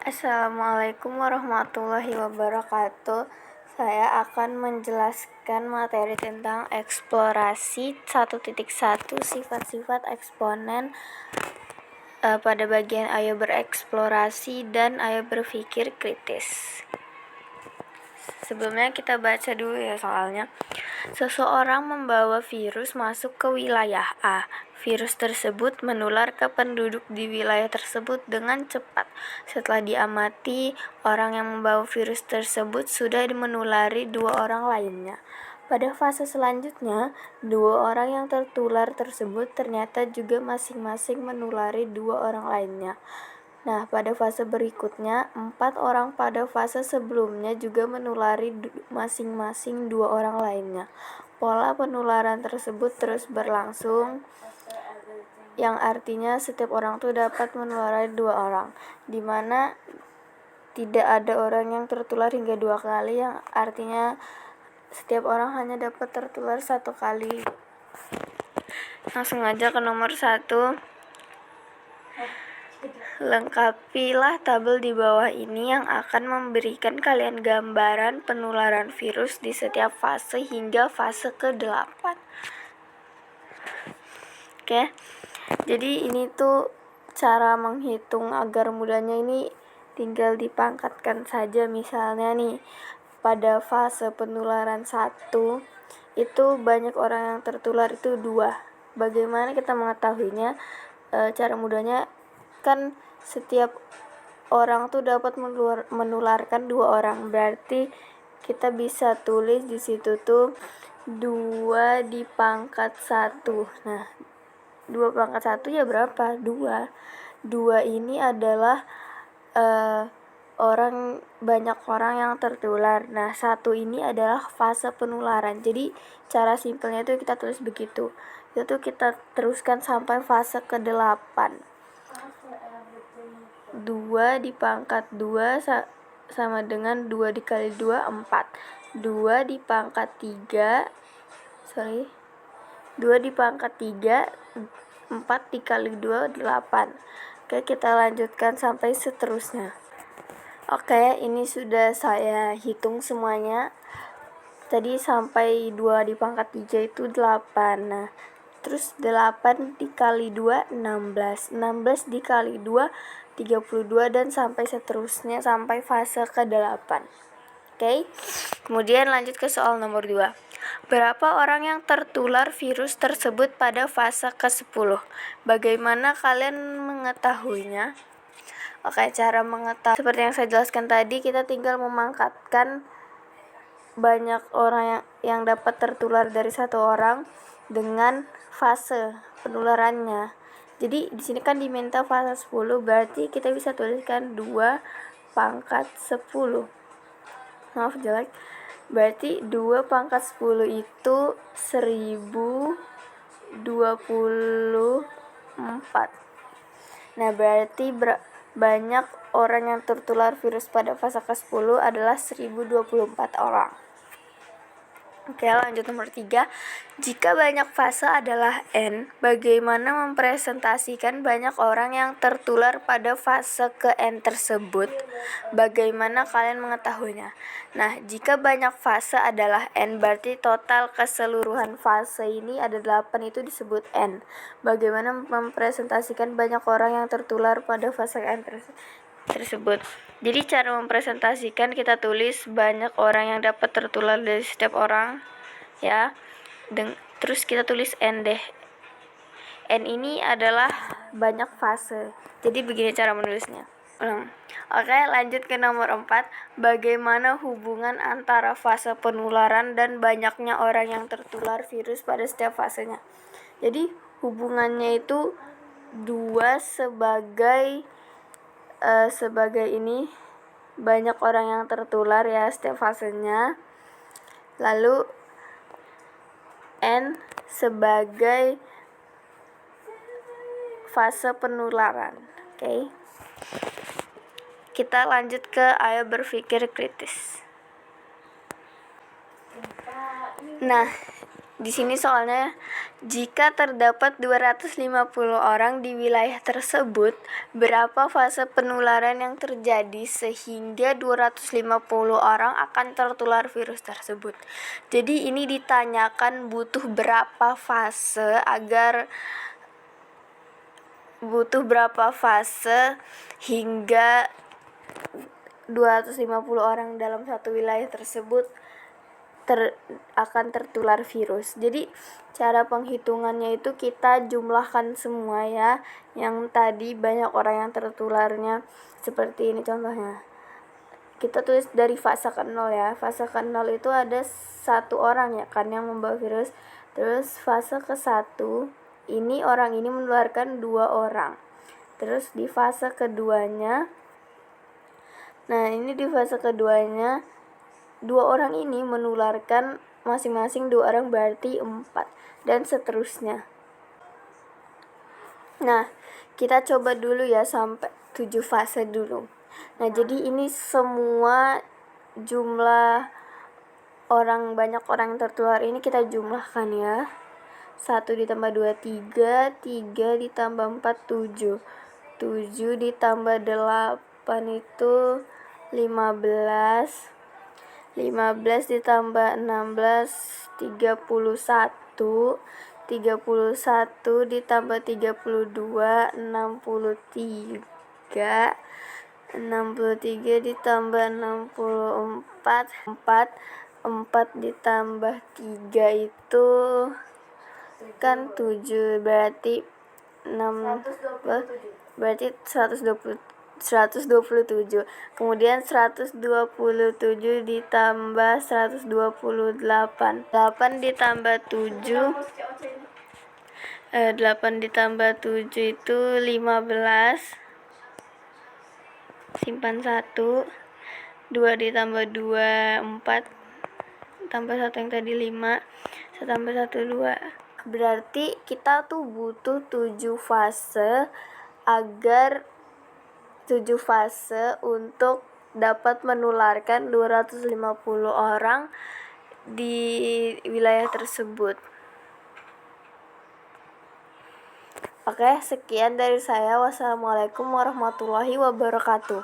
Assalamualaikum warahmatullahi wabarakatuh. Saya akan menjelaskan materi tentang eksplorasi 1.1 sifat-sifat eksponen pada bagian ayo bereksplorasi dan ayo berpikir kritis. Sebelumnya kita baca dulu ya soalnya. Seseorang membawa virus masuk ke wilayah A. Virus tersebut menular ke penduduk di wilayah tersebut dengan cepat. Setelah diamati, orang yang membawa virus tersebut sudah menulari 2 orang lainnya. Pada fase selanjutnya, 2 orang yang tertular tersebut ternyata juga masing-masing menulari 2 orang lainnya. Nah, pada fase berikutnya, 4 orang pada fase sebelumnya juga menulari masing-masing 2 orang lainnya. Pola penularan tersebut terus berlangsung, yang artinya setiap orang itu dapat menulari 2 orang, di mana tidak ada orang yang tertular hingga 2 kali, yang artinya setiap orang hanya dapat tertular 1 kali. Langsung aja ke nomor 1. Lengkapilah tabel di bawah ini yang akan memberikan kalian gambaran penularan virus di setiap fase hingga fase ke-8. Oke. Jadi ini tuh cara menghitung agar mudahnya, ini tinggal dipangkatkan saja. Misalnya nih, pada fase penularan 1 itu banyak orang yang tertular itu 2. Bagaimana kita mengetahuinya? Cara mudahnya kan setiap orang tuh dapat menularkan 2 orang. Berarti kita bisa tulis di situ tuh 2 dipangkat 1. Nah, 2 pangkat 1 ya berapa? 2. 2 ini adalah banyak orang yang tertular. Nah, 1 ini adalah fase penularan. Jadi cara simpelnya itu kita tulis begitu. Itu kita teruskan sampai fase ke-8. 2 dipangkat 2 sama dengan 2 dikali 2, 4. 2 dipangkat 3, 2 dipangkat 3, 4 dikali 2, 8. Oke, kita lanjutkan sampai seterusnya. Oke, ini sudah saya hitung semuanya. Tadi sampai 2 dipangkat 3 itu 8. Nah, terus 8 dikali 2, 16. 16 dikali 2, 32, dan sampai seterusnya sampai fase ke-8. Oke. Kemudian lanjut ke soal nomor 2. Berapa orang yang tertular virus tersebut pada fase ke-10? Bagaimana kalian mengetahuinya? Oke, cara mengetahui seperti yang saya jelaskan tadi, kita tinggal memangkatkan banyak orang yang dapat tertular dari 1 orang dengan fase penularannya. Jadi di sini kan diminta fase 10, berarti kita bisa tuliskan 2 pangkat 10. Maaf jelek. Berarti 2 pangkat 10 itu 1024. Nah, berarti banyak orang yang tertular virus pada fase ke-10 adalah 1024 orang. Oke, lanjut nomor 3. Jika banyak fase adalah N, bagaimana mempresentasikan banyak orang yang tertular pada fase ke-N tersebut? Bagaimana kalian mengetahuinya? Nah, jika banyak fase adalah N, berarti total keseluruhan fase ini ada 8, itu disebut N. Bagaimana mempresentasikan banyak orang yang tertular pada fase N tersebut? Jadi cara mempresentasikan, kita tulis banyak orang yang dapat tertular dari setiap orang ya. Terus kita tulis N deh. N ini adalah banyak fase. Jadi begini cara menulisnya. Oke, lanjut ke nomor 4. Bagaimana hubungan antara fase penularan dan banyaknya orang yang tertular virus pada setiap fasenya? Jadi hubungannya itu 2 sebagai ini banyak orang yang tertular ya setiap fasenya. Lalu N sebagai fase penularan. Oke. Kita lanjut ke ayo berpikir kritis. Nah, di sini soalnya jika terdapat 250 orang di wilayah tersebut, berapa fase penularan yang terjadi sehingga 250 orang akan tertular virus tersebut. Jadi ini ditanyakan butuh berapa fase hingga 250 orang dalam satu wilayah tersebut akan tertular virus. Jadi cara penghitungannya itu kita jumlahkan semua ya. Yang tadi banyak orang yang tertularnya seperti ini contohnya. Kita tulis dari fase ke 0 ya. Fase ke 0 itu ada 1 orang ya kan yang membawa virus. Terus fase ke 1 ini orang ini menularkan 2 orang. Terus di fase keduanya, nah ini di fase keduanya 2 orang ini menularkan masing-masing 2 orang, berarti 4 dan seterusnya. Nah, kita coba dulu ya sampai 7 fase dulu. Nah, jadi ini semua jumlah banyak orang yang tertular ini kita jumlahkan ya. 1 ditambah 2, 3, 3 ditambah 4, 7, 7 ditambah 8 itu 15, 15 ditambah 16, 31, 31 ditambah 32, 63, 63 ditambah 64, 4 ditambah 3 itu kan 7, berarti 127. Kemudian 127 ditambah 128. 8 ditambah 7 8 ditambah 7 itu 15. Simpan 1. 2 ditambah 2 4. Tambah 1 yang tadi 5. 1 tambah 1 2. Berarti kita tuh butuh 7 fase untuk dapat menularkan 250 orang di wilayah tersebut. Oke, sekian dari saya. Wassalamualaikum warahmatullahi wabarakatuh.